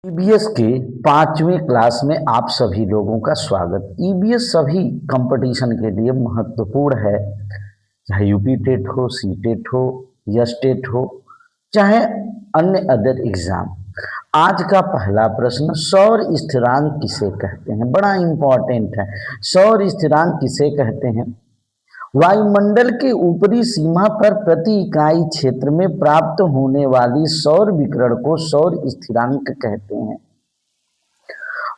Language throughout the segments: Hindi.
ईबीएस के 5वीं क्लास में आप सभी लोगों का स्वागत। ईबीएस सभी कंपटीशन के लिए महत्वपूर्ण है, चाहे यूपी टेट हो, सी टेट हो, यस टेट हो, चाहे अन्य अदर एग्जाम। आज का पहला प्रश्न, सौर स्थिरांक किसे कहते हैं? बड़ा इंपॉर्टेंट है। सौर स्थिरांक किसे कहते हैं? वायुमंडल के ऊपरी सीमा पर प्रति इकाई क्षेत्र में प्राप्त होने वाली सौर विकिरण को सौर स्थिरांक कहते हैं।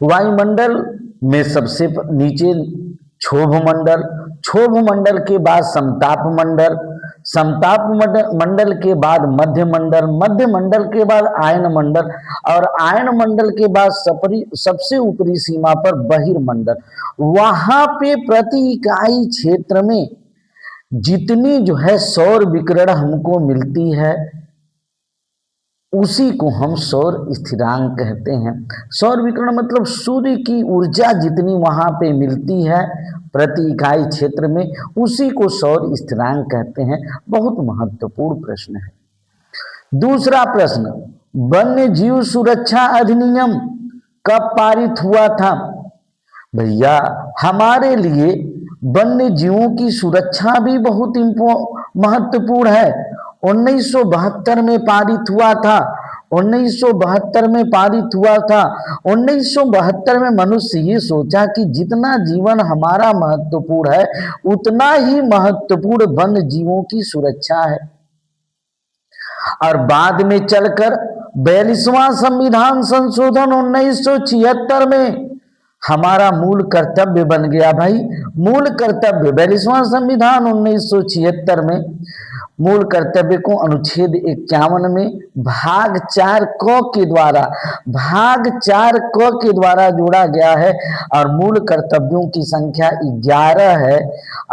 वायुमंडल में सबसे नीचे क्षोभ मंडल, क्षोभ मंडल के बाद समताप मंडल, समताप मंडल के बाद मध्य मंडल, मध्य मंडल के बाद आयन मंडल और आयन मंडल के बाद सबसे ऊपरी सीमा पर बहिर्मंडल। वहां पे प्रति इकाई क्षेत्र में जितनी जो है सौर विकिरण हमको मिलती है उसी को हम सौर स्थिरांक कहते हैं। सौर विकिरण मतलब सूर्य की ऊर्जा जितनी वहां पे मिलती है प्रति इकाई क्षेत्र में, उसी को सौर स्थिरांक कहते हैं। बहुत महत्वपूर्ण प्रश्न है। दूसरा प्रश्न, वन्य जीव सुरक्षा अधिनियम कब पारित हुआ था? भैया, हमारे लिए वन्य जीवों की सुरक्षा भी बहुत महत्वपूर्ण है। 1972 में पारित हुआ था। 1972 में पारित हुआ था। 1972 में मनुष्य ये सोचा कि जितना जीवन हमारा महत्वपूर्ण है उतना ही महत्वपूर्ण वन्य जीवों की सुरक्षा है। और बाद में चलकर 42वां संविधान संशोधन 1976 में हमारा मूल कर्तव्य बन गया। भाई, मूल कर्तव्य 42वां संविधान 1976 में मूल कर्तव्य को अनुच्छेद 51 में भाग 4 क के द्वारा जोड़ा गया है और मूल कर्तव्यों की संख्या 11 है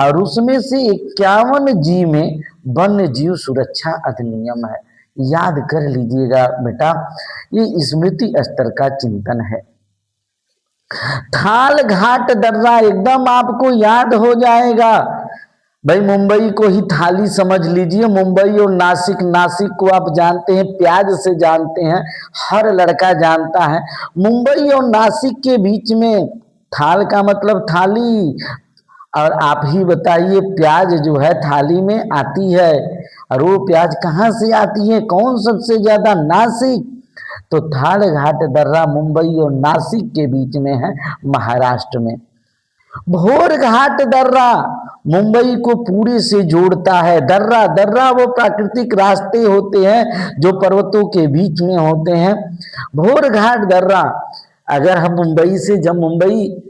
और उसमें से 51 जी में वन्य जीव सुरक्षा अधिनियम है। याद कर लीजिएगा बेटा, ये स्मृति स्तर का चिंतन है। थाल घाट दर्रा एकदम आपको याद हो जाएगा। भाई, मुंबई को ही थाली समझ लीजिए। मुंबई और नासिक, नासिक को आप जानते हैं प्याज से जानते हैं, हर लड़का जानता है। मुंबई और नासिक के बीच में थाल का मतलब थाली। और आप ही बताइए, प्याज जो है थाली में आती है और वो प्याज कहाँ से आती है? कौन सबसे ज्यादा? नासिक। तो थाल घाट दर्रा मुंबई और नासिक के बीच में है, महाराष्ट्र में। भोर घाट दर्रा मुंबई को पूरे से जोड़ता है। दर्रा दर्रा वो प्राकृतिक रास्ते होते हैं जो पर्वतों के बीच में होते हैं। भोर घाट दर्रा, अगर हम मुंबई से, जब मुंबई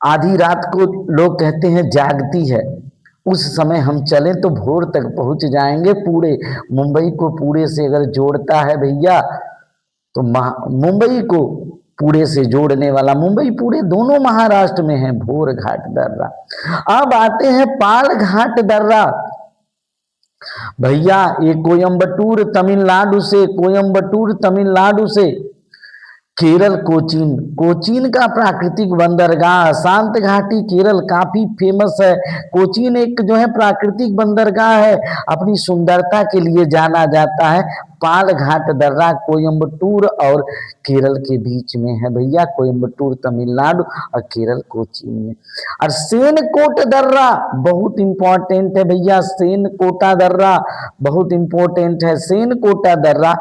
आधी रात को लोग कहते हैं जागती है, उस समय हम चलें तो भोर तक पहुंच जाएंगे। पूरे मुंबई को पूरे से अगर जोड़ता है भैया, तो मुंबई को पूरे से जोड़ने वाला, मुंबई पूरे दोनों महाराष्ट्र में है, भोर घाट दर्रा। अब आते हैं पाल घाट दर्रा। भैया, ये कोयम्बटूर तमिलनाडु से केरल कोचीन, कोचीन का प्राकृतिक बंदरगाह। शांत घाटी केरल काफी फेमस है। कोचीन एक जो है प्राकृतिक बंदरगाह है, अपनी सुंदरता के लिए जाना जाता है। पाल घाट दर्रा कोयम्बटूर और केरल के बीच में है भैया। कोयम्बटूर तमिलनाडु और केरल कोचीन में। और सेनकोट दर्रा बहुत इंपॉर्टेंट है भैया। सेनकोटा दर्रा बहुत इंपॉर्टेंट है। सेनकोटा दर्रा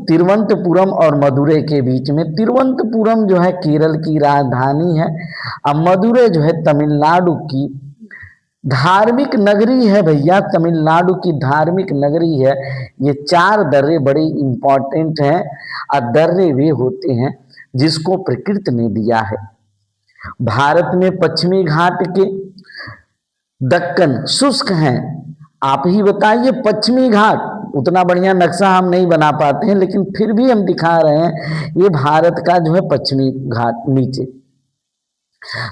तिरुवनंतपुरम और मदुरै के बीच में। तिरुवनंतपुरम जो है केरल की राजधानी है और मदुरै जो है तमिलनाडु की धार्मिक नगरी है भैया। तमिलनाडु की धार्मिक नगरी है। ये 4 दर्रे बड़े इंपॉर्टेंट हैं और दर्रे वे होते हैं जिसको प्रकृति ने दिया है। भारत में पश्चिमी घाट के दक्कन शुष्क हैं। आप ही बताइए, पश्चिमी घाट, उतना बढ़िया नक्शा हम नहीं बना पाते हैं लेकिन फिर भी हम दिखा रहे हैं, ये भारत का जो है पश्चिमी घाट नीचे।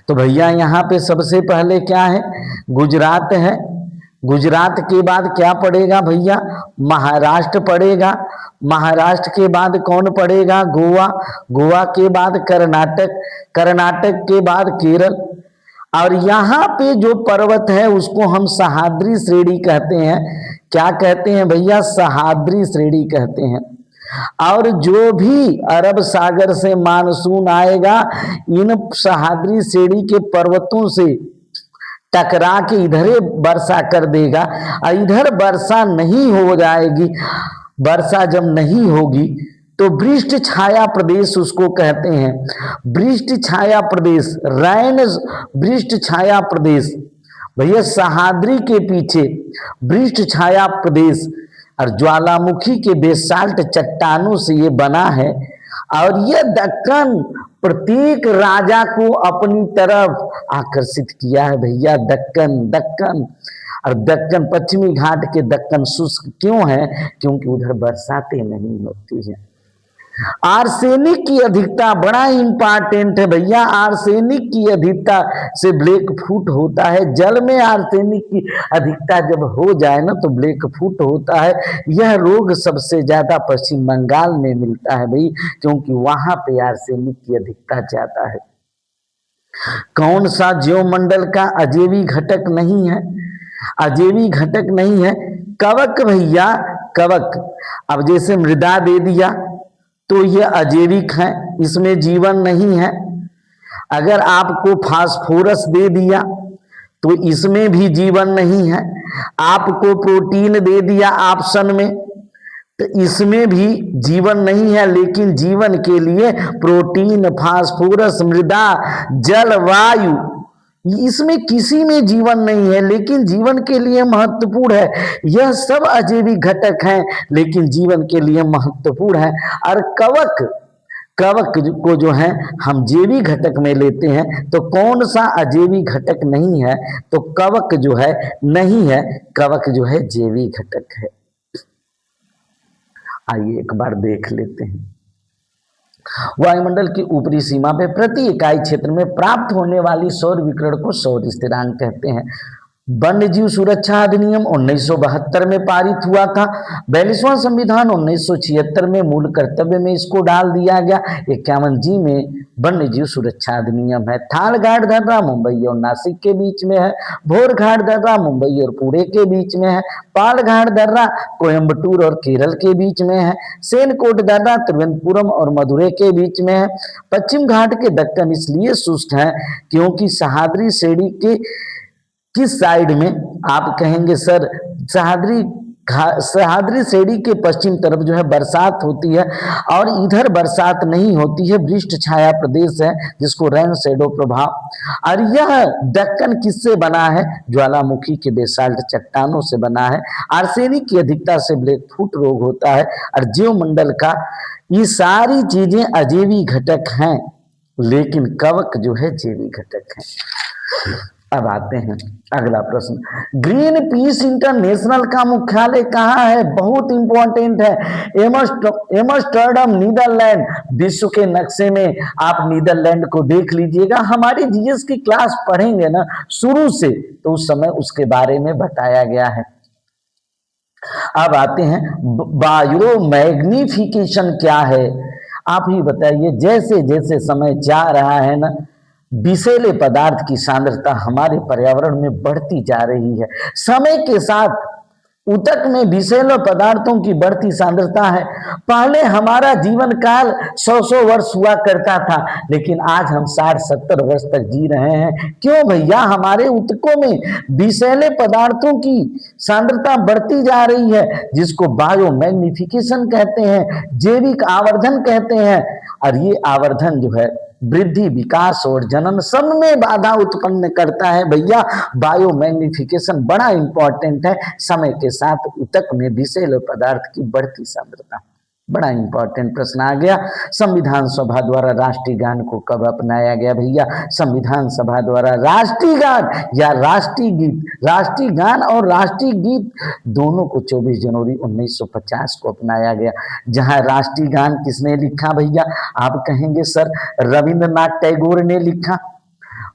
तो भैया यहाँ पे सबसे पहले क्या है? गुजरात है। गुजरात के बाद क्या पड़ेगा भैया? महाराष्ट्र पड़ेगा। महाराष्ट्र के बाद कौन पड़ेगा? गोवा। गोवा के बाद कर्नाटक। कर्नाटक के बाद केरल। और यहाँ पे जो पर्वत है उसको हम सह्याद्री श्रेणी कहते हैं। क्या कहते हैं भैया? सह्याद्री श्रेणी कहते हैं। और जो भी अरब सागर से मानसून आएगा इन सह्याद्री श्रेणी के पर्वतों से टकरा के इधर वर्षा कर देगा, और इधर वर्षा नहीं हो जाएगी। वर्षा जब नहीं होगी तो वृष्टि छाया प्रदेश उसको कहते हैं। वृष्टि छाया प्रदेश, रैन वृष्टि छाया प्रदेश, भैया सह्याद्री के पीछे वृष्टि छाया प्रदेश और ज्वालामुखी के बेसाल्ट चट्टानों से ये बना है। और ये दक्कन प्रत्येक राजा को अपनी तरफ आकर्षित किया है भैया। दक्कन दक्कन और दक्कन पश्चिमी घाट के दक्कन शुष्क क्यों है? क्योंकि उधर बरसातें नहीं होती हैं। आर्सेनिक की अधिकता बड़ा इंपॉर्टेंट है भैया। आर्सेनिक की अधिकता से ब्लैक फुट होता है। जल में आर्सेनिक की अधिकता जब हो जाए ना तो ब्लैक फुट होता है। यह रोग सबसे ज्यादा पश्चिम बंगाल में मिलता है भाई, क्योंकि वहां पे आर्सेनिक की अधिकता ज्यादा है। कौन सा ज्योमंडल का अजैवी घटक नहीं है? अजैवी घटक नहीं है कवक भैया, कवक। अब जैसे मृदा दे दिया तो यह अजैविक है, इसमें जीवन नहीं है। अगर आपको फास्फोरस दे दिया तो इसमें भी जीवन नहीं है। आपको प्रोटीन दे दिया ऑप्शन में तो इसमें भी जीवन नहीं है। लेकिन जीवन के लिए प्रोटीन, फास्फोरस, मृदा, जल, वायु, इसमें किसी में जीवन नहीं है, लेकिन जीवन के लिए महत्वपूर्ण है। यह सब अजैविक घटक हैं लेकिन जीवन के लिए महत्वपूर्ण है। और कवक, कवक को जो है हम जैविक घटक में लेते हैं तो कौन सा अजैविक घटक नहीं है? तो कवक जो है नहीं है, कवक जो है जैविक घटक है। आइए एक बार देख लेते हैं। वायुमंडल की ऊपरी सीमा पे प्रति इकाई क्षेत्र में प्राप्त होने वाली सौर विकिरण को सौर स्थिरांक कहते हैं। वन्य जीव सुरक्षा अधिनियम 1972 में पारित हुआ था। 42वां संविधान 1976 में मूल कर्तव्य में इसको डाल दिया गया। 51 जी में वन्य जीव सुरक्षा अधिनियम है। थालघाट दर्रा मुंबई और नासिक के बीच में है। भोरघाट दर्रा मुंबई और पुणे के बीच में है। पालघाट दर्रा कोयम्बटूर और केरल के बीच में है। सेनकोट दर्रा तिरुवनंतपुरम और मदुरै के बीच में है। पश्चिम घाट के दक्कन इसलिए शुष्क है क्योंकि सह्याद्री श्रेणी के किस साइड में? आप कहेंगे सर सह्याद्री श्रेणी के पश्चिम तरफ जो है बरसात होती है और इधर बरसात नहीं होती है। वृष्टि छाया प्रदेश है जिसको रेन शेडो प्रभाव। और यह दक्कन किससे बना है? ज्वालामुखी के बेसाल्ट चट्टानों से बना है। आर्सेनिक की अधिकता से ब्लैक फुट रोग होता है। और जीवमंडल का ये सारी चीजें अजैवी घटक हैं लेकिन कवक जो है जैविक घटक है। अब आते हैं अगला प्रश्न। ग्रीन पीस इंटरनेशनल का मुख्यालय कहाँ है? बहुत इंपॉर्टेंट है। Amsterdam Netherland. विश्व के नक्शे में आप नीदरलैंड को देख लीजिएगा। हमारी जीएस की क्लास पढ़ेंगे ना शुरू से तो उस समय उसके बारे में बताया गया है। अब आते हैं बायो मैग्निफिकेशन क्या है? आप ही बताइए। जैसे जैसे समय जा रहा है ना विषैले पदार्थ की सांद्रता हमारे पर्यावरण में बढ़ती जा रही है। समय के साथ ऊतक में विषैले पदार्थों की बढ़ती सांद्रता है। पहले हमारा जीवन काल 100 वर्ष हुआ करता था लेकिन आज हम 60-70 वर्ष तक जी रहे हैं। क्यों भैया? हमारे ऊतकों में विषैले पदार्थों की सांद्रता बढ़ती जा रही है जिसको बायो मैग्निफिकेशन कहते हैं, जैविक आवर्धन कहते हैं। और ये आवर्धन जो है वृद्धि, विकास और जनन सब में बाधा उत्पन्न करता है भैया। बायो मैग्निफिकेशन बड़ा इंपॉर्टेंट है। समय के साथ ऊतक में विषैले पदार्थ की बढ़ती सांद्रता, बड़ा इंपॉर्टेंट प्रश्न आ गया। संविधान सभा द्वारा राष्ट्रीय गान को कब अपनाया गया भैया? संविधान सभा द्वारा राष्ट्रीय गान या राष्ट्रीय गीत, राष्ट्रीय गान और राष्ट्रीय गीत दोनों को 24 जनवरी 1950 को अपनाया गया। जहां राष्ट्रीय गान किसने लिखा भैया? आप कहेंगे सर रविंद्रनाथ टैगोर ने लिखा।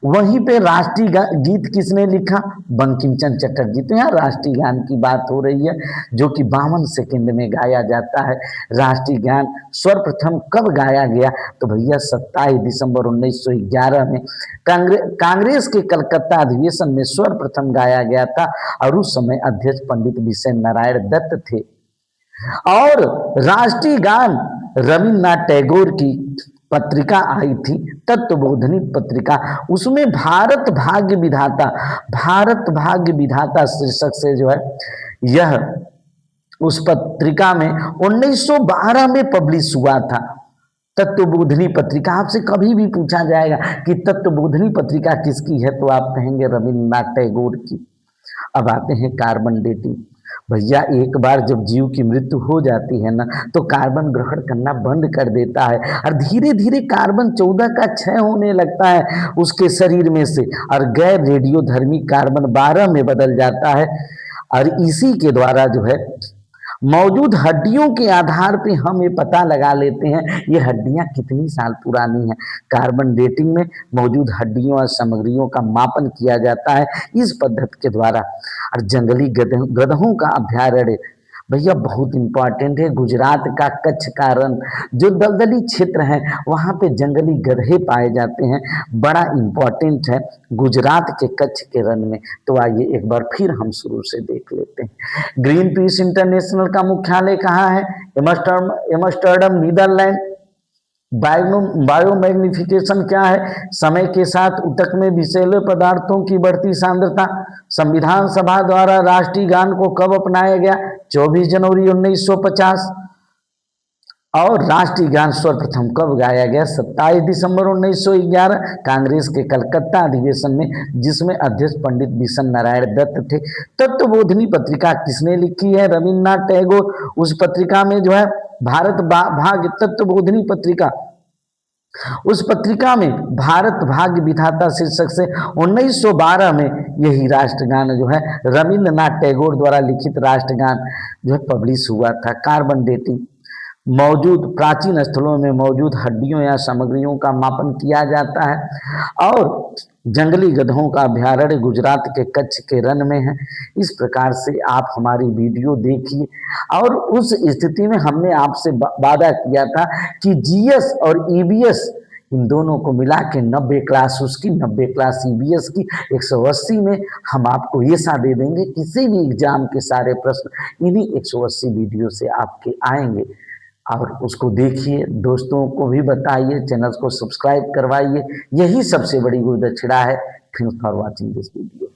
वहीं पे राष्ट्रीय गीत किसने लिखा? बंकिम चंद्र चटर्जी। तो यहाँ राष्ट्रीय गान की बात हो रही है जो कि 52 सेकंड में गाया जाता है। राष्ट्रीय गान सर्वप्रथम कब गाया गया? तो भैया 27 दिसंबर 1911 में कांग्रेस के कलकत्ता अधिवेशन में सर्वप्रथम गाया गया था। और उस समय अध्यक्ष पंडित विशेन नारायण दत्त थे। और राष्ट्रीय गान रविन्द्रनाथ टैगोर की पत्रिका आई थी, तत्वबोधिनी पत्रिका, उसमें भारत भाग्य विधाता शीर्षक से जो है यह उस पत्रिका में 1912 में पब्लिश हुआ था। तत्वबोधिनी पत्रिका, आपसे कभी भी पूछा जाएगा कि तत्वबोधिनी पत्रिका किसकी है तो आप कहेंगे रविन्द्रनाथ टैगोर की। अब आते हैं कार्बन डेटिंग। भैया एक बार जब जीव की मृत्यु हो जाती है ना तो कार्बन ग्रहण करना बंद कर देता है और धीरे धीरे कार्बन 14 का क्षय होने लगता है उसके शरीर में से और गैर रेडियोधर्मी कार्बन 12 में बदल जाता है। और इसी के द्वारा जो है मौजूद हड्डियों के आधार पे हम ये पता लगा लेते हैं ये हड्डियां कितनी साल पुरानी हैं। कार्बन डेटिंग में मौजूद हड्डियों और सामग्रियों का मापन किया जाता है इस पद्धति के द्वारा। और जंगली गधों का अभ्यारण्य भैया बहुत इंपॉर्टेंट है। गुजरात का कच्छ का रण जो दलदली क्षेत्र है वहाँ पे जंगली गधे पाए जाते हैं, बड़ा इंपॉर्टेंट है गुजरात के कच्छ के रण में। तो आइए एक बार फिर हम शुरू से देख लेते हैं। ग्रीन पीस इंटरनेशनल का मुख्यालय कहाँ है? Amsterdam Netherlands. बायोमैग्निफिकेशन क्या है? समय के साथ ऊतक में विषैले पदार्थों की बढ़ती सांद्रता। संविधान सभा द्वारा राष्ट्रीय गान को कब अपनाया गया? 24 जनवरी 1950। और राष्ट्रीय गान सर्वप्रथम कब गाया गया? 27 दिसंबर 1911 कांग्रेस के कलकत्ता अधिवेशन में, जिसमें अध्यक्ष पंडित बिशन नारायण दत्त थे। तत्वबोधिनी पत्रिका किसने लिखी है? रविन्द्रनाथ टैगोर। उस पत्रिका में जो है भारत भाग्य तत्वबोधिनी पत्रिका, उस पत्रिका में भारत भाग्य विधाता शीर्षक से 1912 में यही राष्ट्रगान जो है रविन्द्रनाथ टैगोर द्वारा लिखित राष्ट्रगान जो है पब्लिश हुआ था। कार्बन डेटिंग मौजूद प्राचीन स्थलों में मौजूद हड्डियों या सामग्रियों का मापन किया जाता है। और जंगली गधों का अभ्यारण्य गुजरात के कच्छ के रण में है। इस प्रकार से आप हमारी वीडियो देखिए। और उस स्थिति में हमने आपसे वादा किया था कि जीएस और ईबीएस इन दोनों को मिला के 90 क्लास उसकी 90 क्लास ईबीएस की 180 में हम आपको ये सा दे देंगे। किसी भी एग्जाम के सारे प्रश्न इन्हीं 180 वीडियो से आपके आएंगे। और उसको देखिए, दोस्तों को भी बताइए, चैनल को सब्सक्राइब करवाइए। यही सबसे बड़ी गुरु दक्षिणा है। Thanks for watching this video.